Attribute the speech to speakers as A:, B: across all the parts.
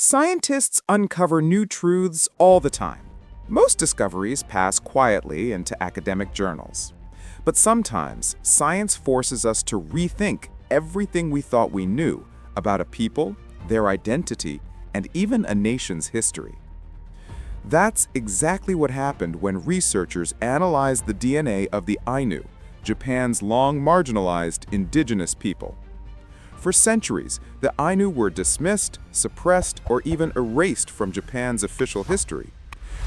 A: Scientists uncover new truths all the time. Most discoveries pass quietly into academic journals. But sometimes, science forces us to rethink everything we thought we knew about a people, their identity, and even a nation's history. That's exactly what happened when researchers analyzed the DNA of the Ainu, Japan's long marginalized indigenous people. For centuries, the Ainu were dismissed, suppressed, or even erased from Japan's official history.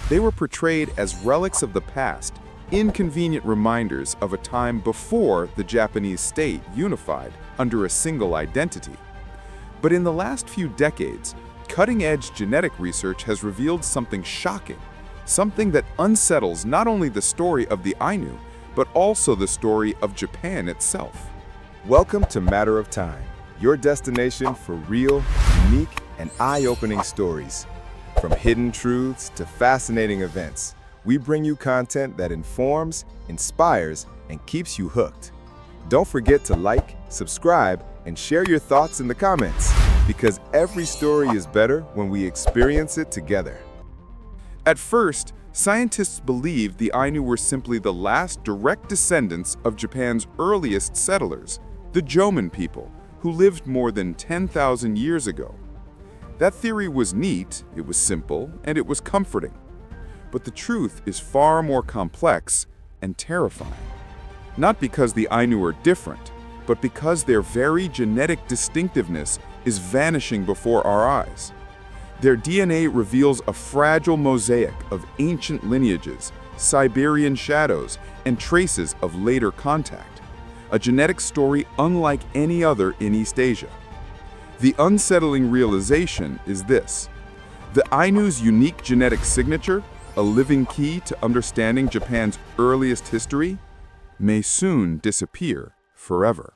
A: They were portrayed as relics of the past, inconvenient reminders of a time before the Japanese state unified under a single identity. But in the last few decades, cutting-edge genetic research has revealed something shocking, something that unsettles not only the story of the Ainu, but also the story of Japan itself.
B: Welcome to Matter of Time, your destination for real, unique, and eye-opening stories. From hidden truths to fascinating events, we bring you content that informs, inspires, and keeps you hooked. Don't forget to like, subscribe, and share your thoughts in the comments, because every story is better when we experience it together.
A: At first, scientists believed the Ainu were simply the last direct descendants of Japan's earliest settlers, the Jomon people, who lived more than 10,000 years ago. That theory was neat, it was simple, and it was comforting. But the truth is far more complex and terrifying. Not because the Ainu are different, but because their very genetic distinctiveness is vanishing before our eyes. Their DNA reveals a fragile mosaic of ancient lineages, Siberian shadows, and traces of later contact. A genetic story unlike any other in East Asia. The unsettling realization is this: the Ainu's unique genetic signature, a living key to understanding Japan's earliest history, may soon disappear forever.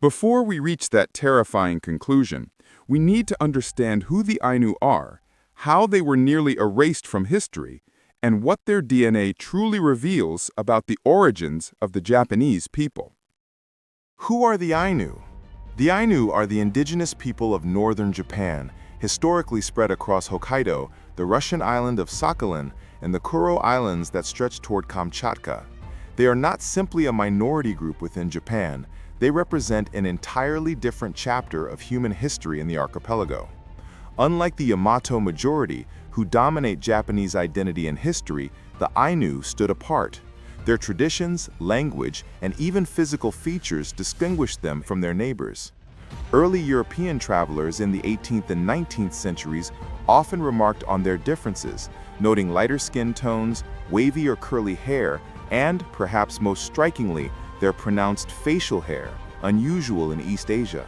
A: Before we reach that terrifying conclusion, we need to understand who the Ainu are, how they were nearly erased from history, and what their DNA truly reveals about the origins of the Japanese people.
B: Who are the Ainu? The Ainu are the indigenous people of northern Japan, historically spread across Hokkaido, the Russian island of Sakhalin, and the Kuro Islands that stretch toward Kamchatka. They are not simply a minority group within Japan, they represent an entirely different chapter of human history in the archipelago. Unlike the Yamato majority, who dominate Japanese identity and history, the Ainu stood apart. Their traditions, language, and even physical features distinguished them from their neighbors. Early European travelers in the 18th and 19th centuries often remarked on their differences, noting lighter skin tones, wavy or curly hair, and, perhaps most strikingly, their pronounced facial hair, unusual in East Asia.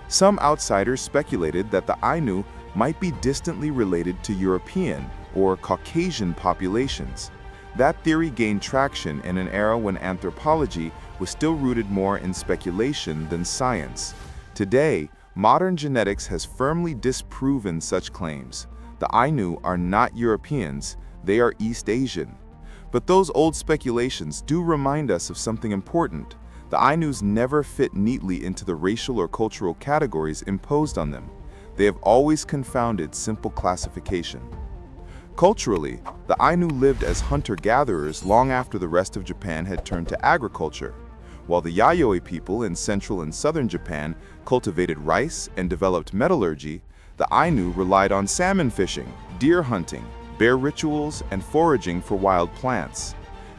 B: Some outsiders speculated that the Ainu might be distantly related to European or Caucasian populations. That theory gained traction in an era when anthropology was still rooted more in speculation than science. Today, modern genetics has firmly disproven such claims. The Ainu are not Europeans, they are East Asian. But those old speculations do remind us of something important. The Ainus never fit neatly into the racial or cultural categories imposed on them. They have always confounded simple classification. Culturally, the Ainu lived as hunter-gatherers long after the rest of Japan had turned to agriculture. While the Yayoi people in central and southern Japan cultivated rice and developed metallurgy, the Ainu relied on salmon fishing, deer hunting, bear rituals, and foraging for wild plants.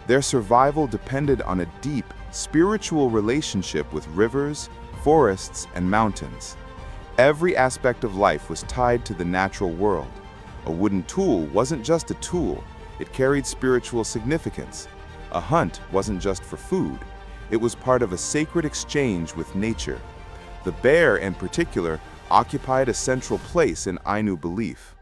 B: Their survival depended on a deep, spiritual relationship with rivers, forests, and mountains. Every aspect of life was tied to the natural world. A wooden tool wasn't just a tool, it carried spiritual significance. A hunt wasn't just for food, it was part of a sacred exchange with nature. The bear, in particular, occupied a central place in Ainu belief.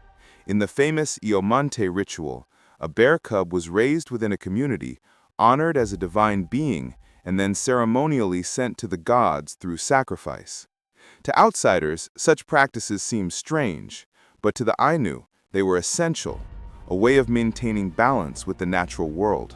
B: In the famous Iomante ritual, a bear cub was raised within a community, honored as a divine being, and then ceremonially sent to the gods through sacrifice. To outsiders, such practices seem strange, but to the Ainu, they were essential, a way of maintaining balance with the natural world.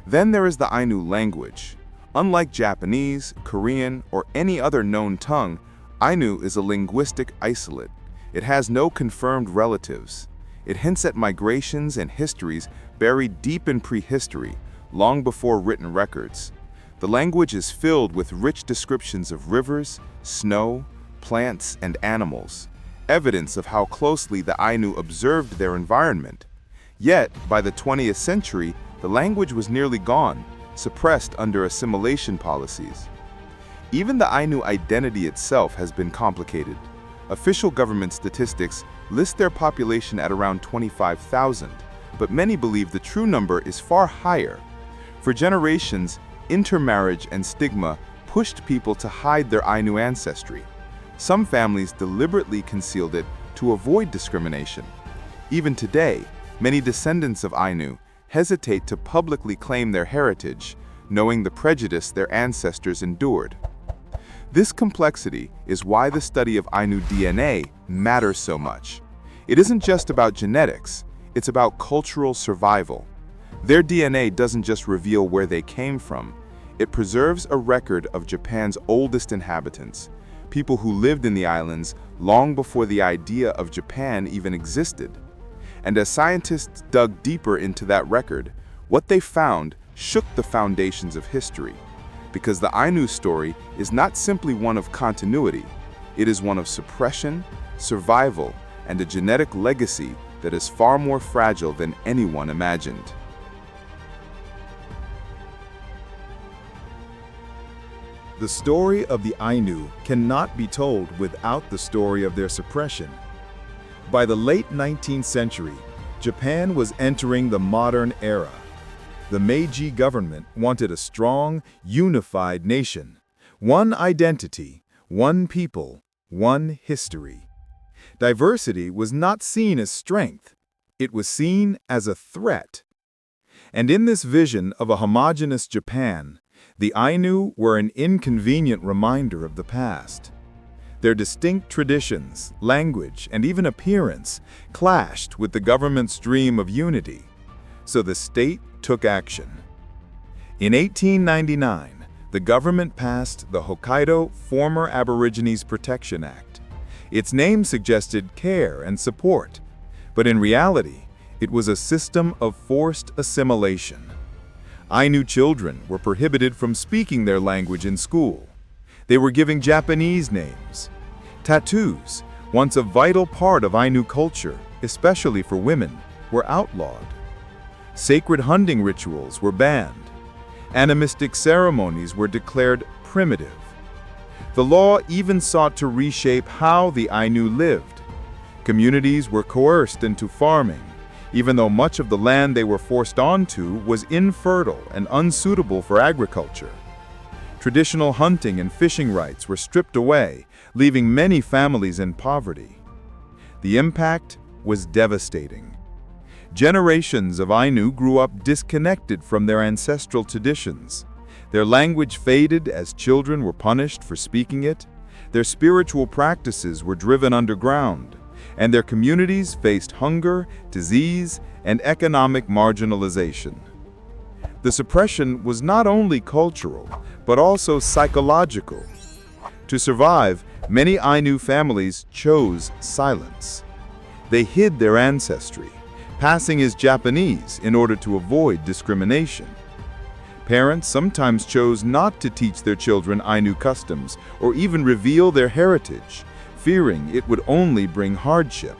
B: Then there is the Ainu language. Unlike Japanese, Korean, or any other known tongue, Ainu is a linguistic isolate. It has no confirmed relatives. It hints at migrations and histories buried deep in prehistory, long before written records. The language is filled with rich descriptions of rivers, snow, plants, and animals, evidence of how closely the Ainu observed their environment. Yet, by the 20th century, the language was nearly gone, suppressed under assimilation policies. Even the Ainu identity itself has been complicated. Official government statistics list their population at around 25,000, but many believe the true number is far higher. For generations, intermarriage and stigma pushed people to hide their Ainu ancestry. Some families deliberately concealed it to avoid discrimination. Even today, many descendants of Ainu hesitate to publicly claim their heritage, knowing the prejudice their ancestors endured. This complexity is why the study of Ainu DNA matters so much. It isn't just about genetics, it's about cultural survival. Their DNA doesn't just reveal where they came from, it preserves a record of Japan's oldest inhabitants, people who lived in the islands long before the idea of Japan even existed. And as scientists dug deeper into that record, what they found shook the foundations of history. Because the Ainu story is not simply one of continuity, it is one of suppression, survival, and a genetic legacy that is far more fragile than anyone imagined.
C: The story of the Ainu cannot be told without the story of their suppression. By the late 19th century, Japan was entering the modern era. The Meiji government wanted a strong, unified nation, one identity, one people, one history. Diversity was not seen as strength, it was seen as a threat. And in this vision of a homogeneous Japan, the Ainu were an inconvenient reminder of the past. Their distinct traditions, language, and even appearance clashed with the government's dream of unity, so the state took action. In 1899, the government passed the Hokkaido Former Aborigines Protection Act. Its name suggested care and support, but in reality, it was a system of forced assimilation. Ainu children were prohibited from speaking their language in school. They were given Japanese names. Tattoos, once a vital part of Ainu culture, especially for women, were outlawed. Sacred hunting rituals were banned. Animistic ceremonies were declared primitive. The law even sought to reshape how the Ainu lived. Communities were coerced into farming, even though much of the land they were forced onto was infertile and unsuitable for agriculture. Traditional hunting and fishing rights were stripped away, leaving many families in poverty. The impact was devastating. Generations of Ainu grew up disconnected from their ancestral traditions. Their language faded as children were punished for speaking it. Their spiritual practices were driven underground, and their communities faced hunger, disease, and economic marginalization. The suppression was not only cultural, but also psychological. To survive, many Ainu families chose silence. They hid their ancestry, passing as Japanese in order to avoid discrimination. Parents sometimes chose not to teach their children Ainu customs or even reveal their heritage, fearing it would only bring hardship.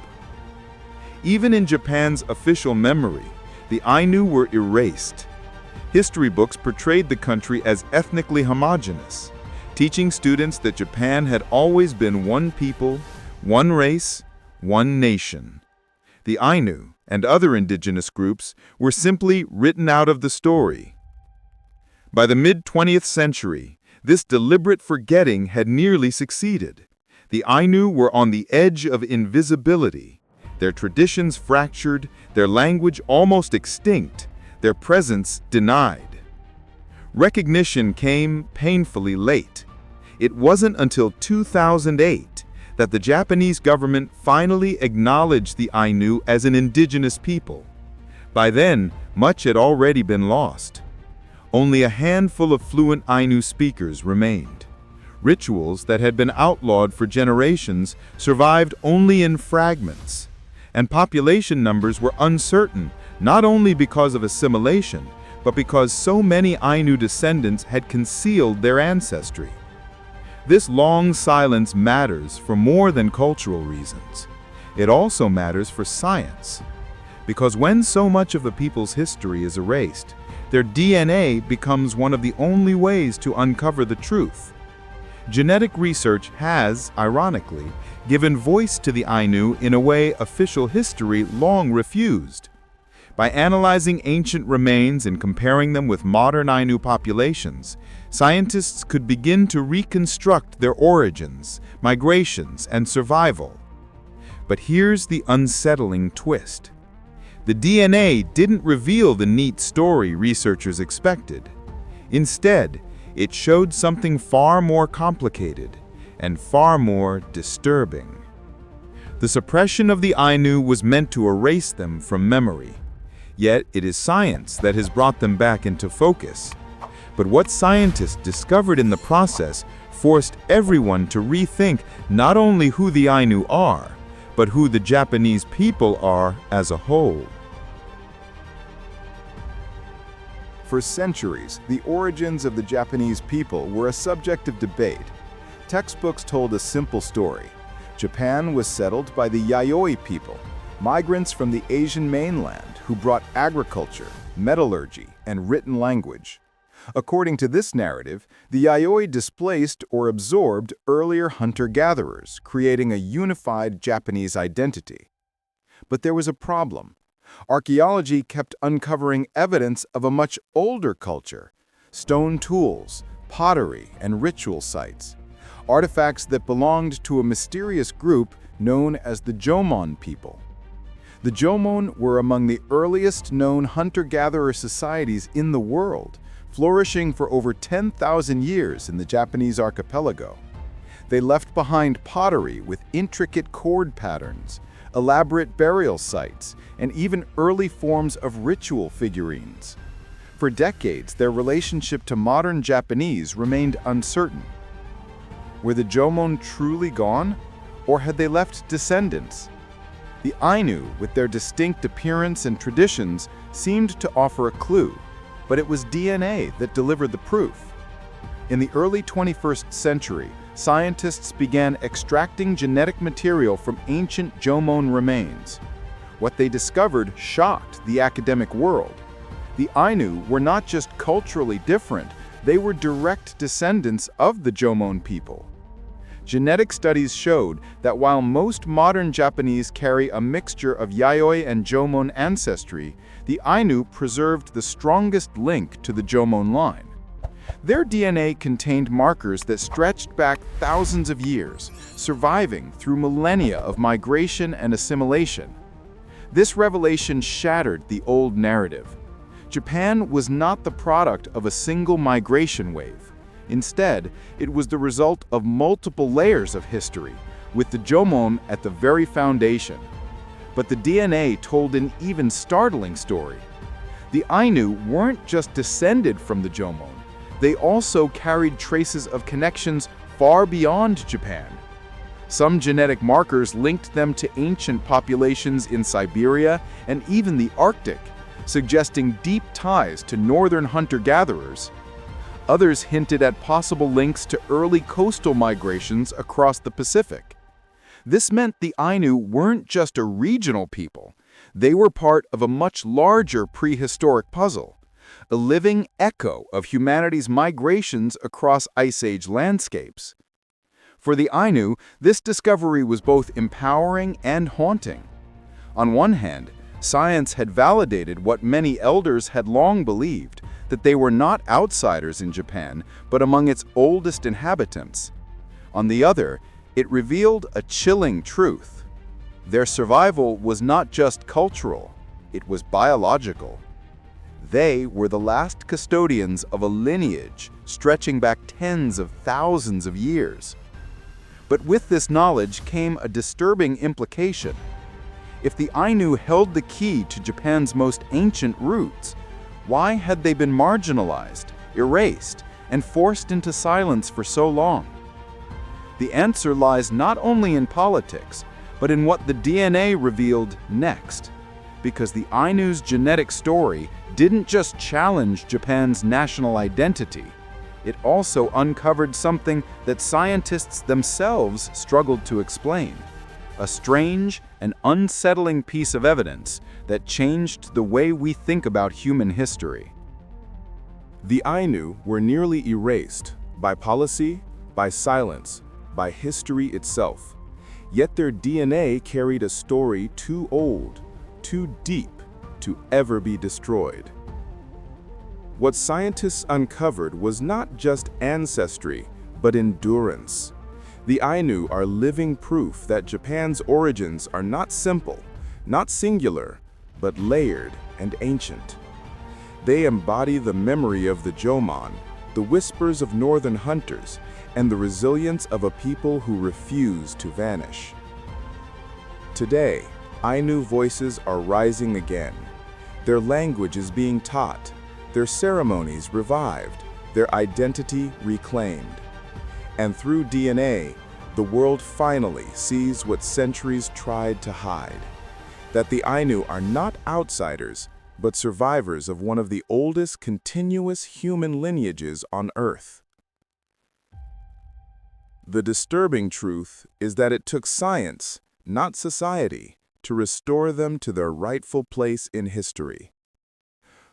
C: Even in Japan's official memory, the Ainu were erased. History books portrayed the country as ethnically homogeneous, teaching students that Japan had always been one people, one race, one nation. The Ainu and other indigenous groups were simply written out of the story. By the mid-20th century, this deliberate forgetting had nearly succeeded. The Ainu were on the edge of invisibility, their traditions fractured, their language almost extinct, their presence denied. Recognition came painfully late. It wasn't until 2008 that the Japanese government finally acknowledged the Ainu as an indigenous people. By then, much had already been lost. Only a handful of fluent Ainu speakers remained. Rituals that had been outlawed for generations survived only in fragments. And population numbers were uncertain, not only because of assimilation, but because so many Ainu descendants had concealed their ancestry. This long silence matters for more than cultural reasons. It also matters for science. Because when so much of a people's history is erased, their DNA becomes one of the only ways to uncover the truth. Genetic research has, ironically, given voice to the Ainu in a way official history long refused. By analyzing ancient remains and comparing them with modern Ainu populations, scientists could begin to reconstruct their origins, migrations, and survival. But here's the unsettling twist. The DNA didn't reveal the neat story researchers expected. Instead, it showed something far more complicated and far more disturbing. The suppression of the Ainu was meant to erase them from memory. Yet it is science that has brought them back into focus. But what scientists discovered in the process forced everyone to rethink not only who the Ainu are, but who the Japanese people are as a whole.
B: For centuries, the origins of the Japanese people were a subject of debate. Textbooks told a simple story. Japan was settled by the Yayoi people, migrants from the Asian mainland who brought agriculture, metallurgy, and written language. According to this narrative, the Yayoi displaced or absorbed earlier hunter-gatherers, creating a unified Japanese identity. But there was a problem. Archaeology kept uncovering evidence of a much older culture: stone tools, pottery, and ritual sites. Artifacts that belonged to a mysterious group known as the Jomon people. The Jomon were among the earliest known hunter-gatherer societies in the world, flourishing for over 10,000 years in the Japanese archipelago. They left behind pottery with intricate cord patterns, elaborate burial sites, and even early forms of ritual figurines. For decades, their relationship to modern Japanese remained uncertain. Were the Jomon truly gone, or had they left descendants? The Ainu, with their distinct appearance and traditions, seemed to offer a clue, but it was DNA that delivered the proof. In the early 21st century, scientists began extracting genetic material from ancient Jomon remains. What they discovered shocked the academic world. The Ainu were not just culturally different, they were direct descendants of the Jomon people. Genetic studies showed that while most modern Japanese carry a mixture of Yayoi and Jomon ancestry, the Ainu preserved the strongest link to the Jomon line. Their DNA contained markers that stretched back thousands of years, surviving through millennia of migration and assimilation. This revelation shattered the old narrative. Japan was not the product of a single migration wave. Instead, it was the result of multiple layers of history, with the Jomon at the very foundation. But the DNA told an even startling story. The Ainu weren't just descended from the Jomon. They also carried traces of connections far beyond Japan. Some genetic markers linked them to ancient populations in Siberia and even the Arctic, suggesting deep ties to northern hunter-gatherers. Others hinted at possible links to early coastal migrations across the Pacific. This meant the Ainu weren't just a regional people. They were part of a much larger prehistoric puzzle, a living echo of humanity's migrations across Ice Age landscapes. For the Ainu, this discovery was both empowering and haunting. On one hand, science had validated what many elders had long believed, that they were not outsiders in Japan, but among its oldest inhabitants. On the other, it revealed a chilling truth. Their survival was not just cultural, it was biological. They were the last custodians of a lineage stretching back tens of thousands of years. But with this knowledge came a disturbing implication. If the Ainu held the key to Japan's most ancient roots, why had they been marginalized, erased, and forced into silence for so long?
A: The answer lies not only in politics, but in what the DNA revealed next. Because the Ainu's genetic story didn't just challenge Japan's national identity, it also uncovered something that scientists themselves struggled to explain. A strange and unsettling piece of evidence that changed the way we think about human history.
C: The Ainu were nearly erased by policy, by silence, by history itself. Yet their DNA carried a story too old, too deep to ever be destroyed. What scientists uncovered was not just ancestry, but endurance. The Ainu are living proof that Japan's origins are not simple, not singular, but layered and ancient. They embody the memory of the Jomon, the whispers of northern hunters, and the resilience of a people who refuse to vanish. Today, Ainu voices are rising again. Their language is being taught, their ceremonies revived, their identity reclaimed. And through DNA, the world finally sees what centuries tried to hide: that the Ainu are not outsiders, but survivors of one of the oldest continuous human lineages on Earth. The disturbing truth is that it took science, not society, to restore them to their rightful place in history.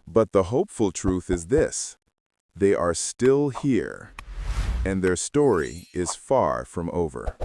C: But the hopeful truth is this: they are still here, and their story is far from over.